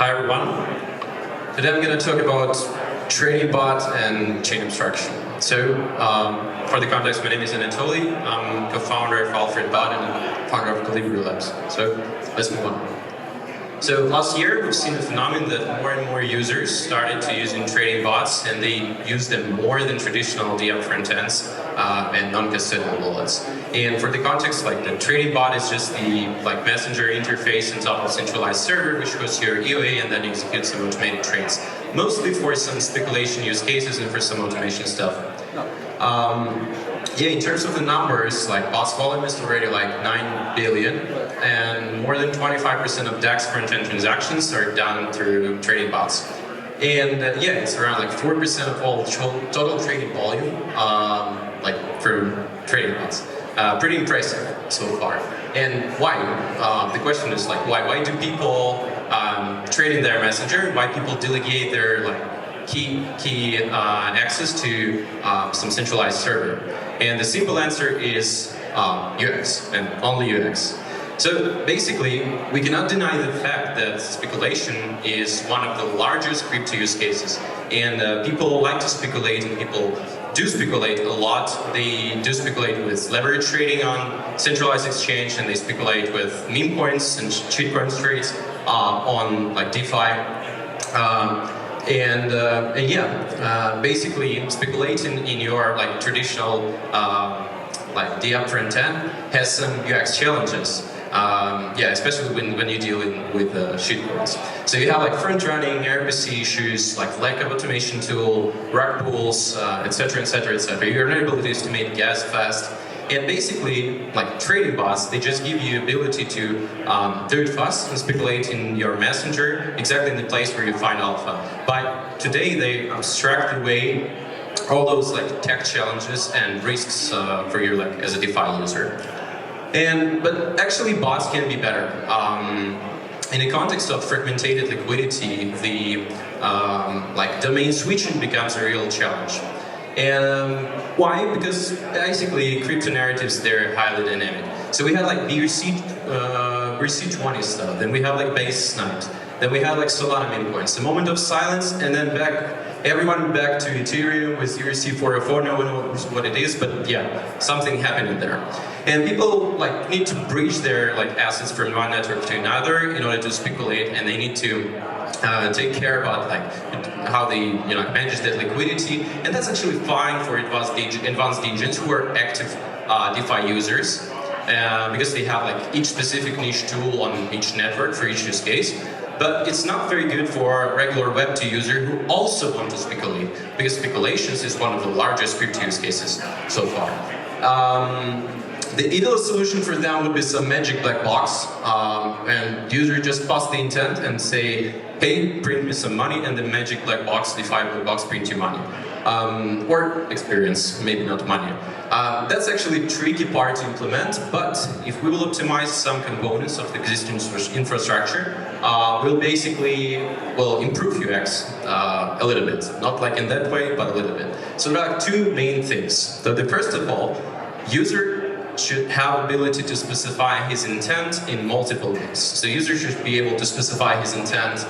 Hi everyone. Today I'm going to talk about trading bot and chain abstraction. So, for the context, my name is Anatolii. I'm co-founder of Alfred bot and founder of Calibri Labs. So, let's move on. So last year, we've seen the phenomenon that more and more users started to using trading bots, and they use them more than traditional DM front ends and non-custodial wallets. And for the context, like the trading bot is just the messenger interface on top of centralized server, which hosts your EOA and then executes some automated trades, mostly for some speculation use cases and for some automation stuff. Yeah, in terms of the numbers, bots volume is already 9 billion, and more than 25% of DEX front-end transactions are done through trading bots. And yeah, it's around 4% of all total trading volume, from trading bots. Pretty impressive so far. And why? The question is why? Why do people trade in their messenger? Why people delegate their key access to some centralized server? And the simple answer is UX, and only UX. So basically, we cannot deny the fact that speculation is one of the largest crypto use cases. And people like to speculate, and people do speculate a lot. They do speculate with leverage trading on centralized exchange, and they speculate with meme coins and cheat coins trades on DeFi. And basically speculating in your traditional DM front end has some UX challenges. Especially when you're dealing with shitcoins. So you have front-running RPC issues, lack of automation tool, rug pools, etc., etc., etc. Your enable is to make gas fast. And basically, trading bots, they just give you ability to do it fast and speculate in your messenger, exactly in the place where you find alpha. But today, they abstract away all those tech challenges and risks for you as a DeFi user. But actually, bots can be better. In the context of fragmented liquidity, the domain switching becomes a real challenge. And why? Because basically crypto narratives, they're highly dynamic. So we have BRC20 stuff, then we have base snipes, then we have Solana meme coins, a moment of silence, and then everyone back to Ethereum with ERC404. No one knows what it is, but yeah, something happening there. And people need to bridge their assets from one network to another in order to speculate, and they need to take care about how they manage that liquidity, and that's actually fine for advanced agents who are active DeFi users because they have each specific niche tool on each network for each use case. But it's not very good for a regular Web2 user who also want to speculate, because speculations is one of the largest crypto use cases so far. The ideal solution for them would be some magic black box, and the user just pass the intent and say, hey, print me some money, and the magic black box, DeFi black box, print you money. Or experience, maybe not money. That's actually a tricky part to implement, but if we will optimize some components of the existing infrastructure, we'll basically improve UX a little bit. Not in that way, but a little bit. So there are two main things. So the first of all, user should have ability to specify his intent in multiple ways. So user should be able to specify his intent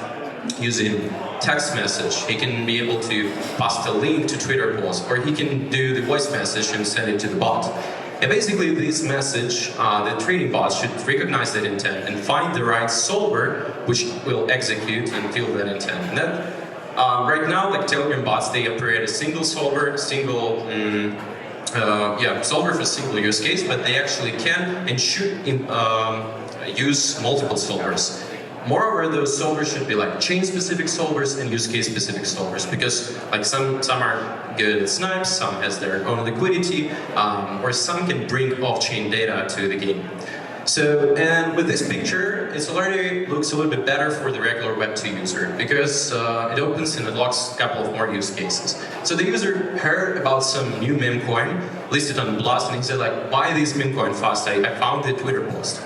using text message. He can be able to pass the link to Twitter post, or he can do the voice message and send it to the bot. And basically this message, the trading bot should recognize that intent and find the right solver which will execute and fill that intent. And that, right now, Telegram bots, they operate a single solver, solver for single use case, but they actually can and should use multiple solvers. Moreover, those solvers should be chain-specific solvers and use-case-specific solvers, because some are good at snipes, some has their own liquidity, or some can bring off-chain data to the game. So, and with this picture, it already looks a little bit better for the regular Web2 user, because it opens and unlocks a couple of more use cases. So the user heard about some new meme coin listed on Blast, and he said buy this meme coin fast, I found the Twitter post.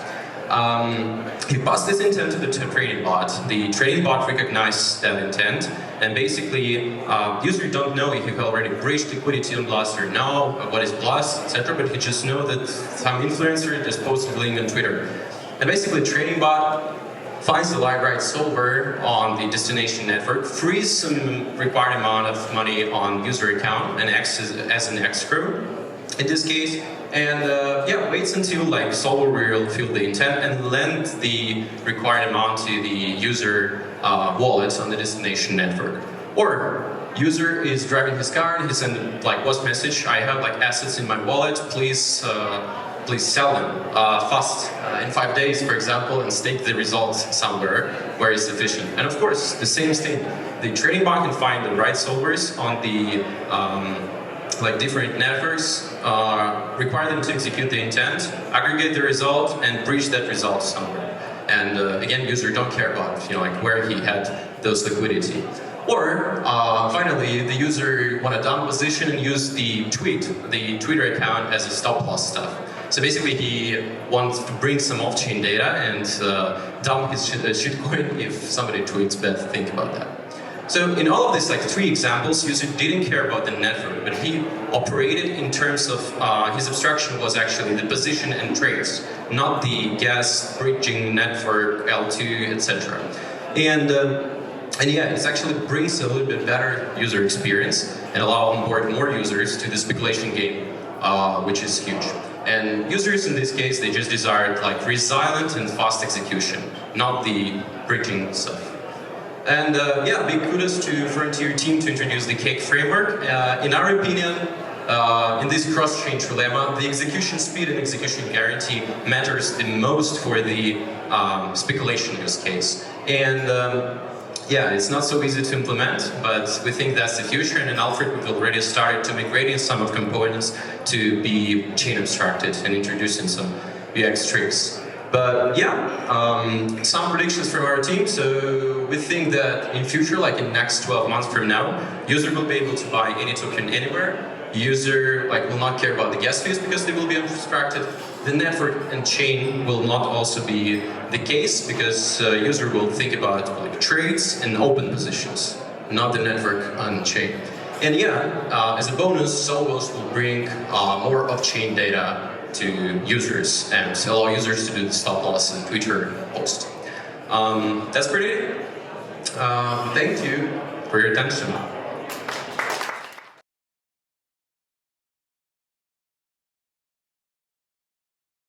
He passed this intent to the trading bot. The trading bot recognized that intent, and basically, user don't know if he already breached liquidity on Blast or know what is Blast, etc. But he just know that some influencer just posted a link on Twitter. And basically, trading bot finds the right solver on the destination network, frees some required amount of money on user account and acts as an escrow in this case, and yeah, waits until like solver will fill the intent and lend the required amount to the user wallet on the destination network. Or user is driving his car and he sends like WhatsApp message, I have like assets in my wallet, please sell them fast in 5 days, for example, and stake the results somewhere where it's efficient. And of course, the same thing. The trading bot can find the right solvers on the like different networks, require them to execute the intent, aggregate the result, and bridge that result somewhere. And again, user don't care about like where he had those liquidity. Or finally, the user want a dump position and use the Twitter account as a stop loss stuff. So basically, he wants to bring some off-chain data and dump his shitcoin if somebody tweets bad. Think about that. So in all of these like 3 examples, user didn't care about the network, but he operated in terms of his abstraction was actually the position and trades, not the gas bridging network, L2, etc. And yeah, it actually brings a little bit better user experience and allow onboard more users to the speculation game, which is huge. And users in this case, they just desired like resilient and fast execution, not the bridging stuff. And yeah, big kudos to Frontier team to introduce the cake framework. In our opinion, in this cross-chain trilemma, the execution speed and execution guarantee matters the most for the speculation use case. And yeah, it's not so easy to implement, but we think that's the future. And in Alfred, we've already started to migrate some of components to be chain abstracted and introducing some UX tricks. But yeah, some predictions from our team. So we think that in future, like in next 12 months from now, user will be able to buy any token anywhere. User will not care about the gas fees because they will be abstracted. The network and chain will not also be the case because user will think about trades and open positions, not the network on chain. And yeah, as a bonus, solvers will bring more off-chain data to users and allow users to do the stop loss and Twitter post. That's pretty it. Thank you for your attention.